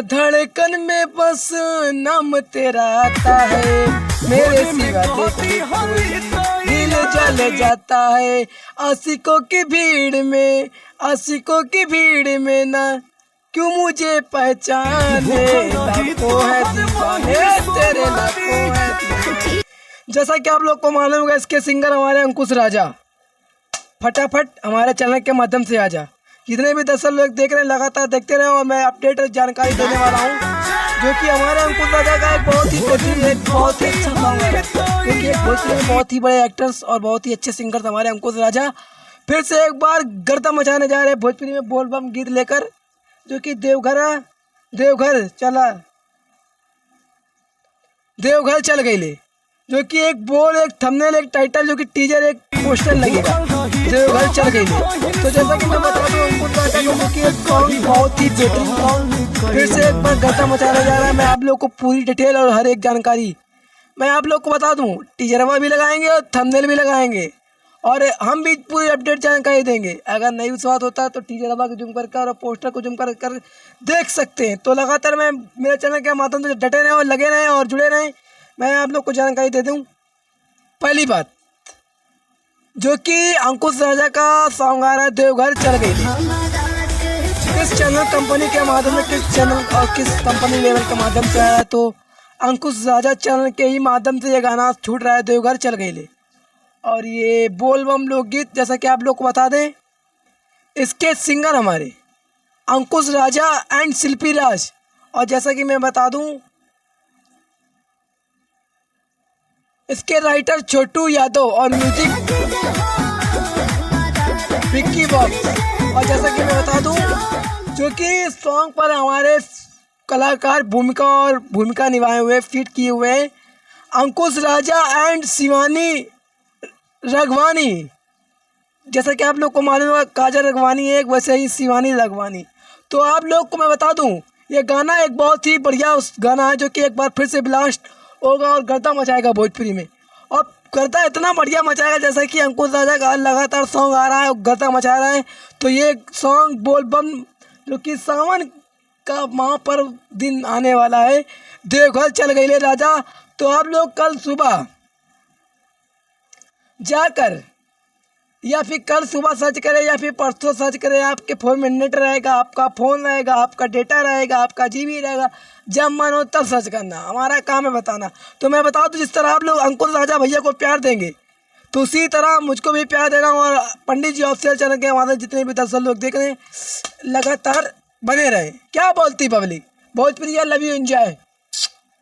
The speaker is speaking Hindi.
धड़कन में बस नाम तेरा आता है, मेरे सिवा देखते कोई दिल जल जाता है। आशिकों की भीड़ में ना क्यों मुझे पहचाने, लाखों है दीवाने तेरे, लाखों है दीवाने। जैसा कि आप लोग को मालूम होगा, इसके सिंगर हमारे अंकुश राजा। फटाफट हमारे चैनल के माध्यम से आ जा, जितने भी दर्शक लोग देख रहे हैं लगातार देखते रहे, और मैं अपडेट जानकारी देने वाला हूँ, जो कि हमारे अंकुश राजा का एक बहुत ही अच्छा सॉन्ग है, क्योंकि एक भोजपुरी में बहुत ही बड़े एक्टर्स और बहुत ही अच्छे सिंगर थे हमारे अंकुश राजा। फिर से एक बार गर्दा मचाने जा रहे हैं भोजपुरी में बोल बम गीत लेकर, जो कि देवघर चल गई ले, जो कि एक बोल, एक थंबनेल, एक टाइटल, जो कि टीजर, एक पोस्टर लगेगा, देवघर चल गई ले। तो जैसा कि मैं बता दूं, अंकुश राजा को, जो कि एक सॉन्ग बहुत ही बेहतरीन सॉन्ग फिर से एक बार गर्दा मचाने जा रहा है। मैं आप लोग को पूरी डिटेल और हर एक जानकारी मैं आप लोग को बता दूं, टीजरवा भी लगाएंगे और थंबनेल भी लगाएंगे, और हम भी पूरी अपडेट जानकारी देंगे। अगर नहीं विश्वास होता तो टीजरवा को जूम कर और पोस्टर को जूम कर देख सकते हैं। तो लगातार मैं मेरे चैनल के माध्यम से डटे रहें और लगे रहें और जुड़े रहें। मैं आप लोग को जानकारी दे दूं, पहली बात, जो कि अंकुश राजा का सॉन्ग आ रहा है देवघर चल गई, किस चैनल कंपनी के माध्यम से, किस चैनल और किस कंपनी लेवल के माध्यम से आया है, तो अंकुश राजा चैनल के ही माध्यम से ये गाना छूट रहा है, देवघर चल गई ले। और ये बोल बम लोकगीत, जैसा कि आप लोग को बता दें, इसके सिंगर हमारे अंकुश राजा एंड शिल्पी राज, और जैसा कि मैं बता दूं, इसके राइटर छोटू यादव और म्यूजिक विक्की बॉक्स। और जैसा कि मैं बता दूं, जो कि सॉन्ग पर हमारे कलाकार भूमिका निभाए हुए, फिट किए हुए अंकुश राजा एंड शिवानी रघवानी। जैसा कि आप लोग को मालूम होगा, काजल रघवानी है एक, वैसे ही शिवानी रघवानी। तो आप लोग को मैं बता दूं, ये गाना एक बहुत ही बढ़िया गाना है, जो कि एक बार फिर से ब्लास्ट होगा और गर्दा मचाएगा भोजपुरी में, और गर्दा इतना बढ़िया मचाएगा, जैसा कि अंकुश राजा का लगातार सॉन्ग आ रहा है और गर्दा मचा रहा है। तो ये सॉन्ग बोल बम, जो कि सावन का महापर्व दिन आने वाला है, देवघर चल गई ले राजा। तो आप लोग कल सुबह जाकर, या फिर कल सुबह सर्च करें या फिर परसों सर्च करें, आपके फ़ोन में नेट रहेगा, आपका फ़ोन रहेगा, आपका डेटा रहेगा, आपका जीबी रहेगा, जब मन हो तब सर्च करना, हमारा काम है बताना। तो मैं बता दूं, जिस तरह आप लोग अंकुश राजा भैया को प्यार देंगे, तो उसी तरह मुझको भी प्यार देना, और पंडित जी ऑफिशियल चैनल के हमारे जितने भी दर्शक लोग देख रहे हैं, लगातार बने रहे। क्या बोलती public, Bhojpuri love you enjoy.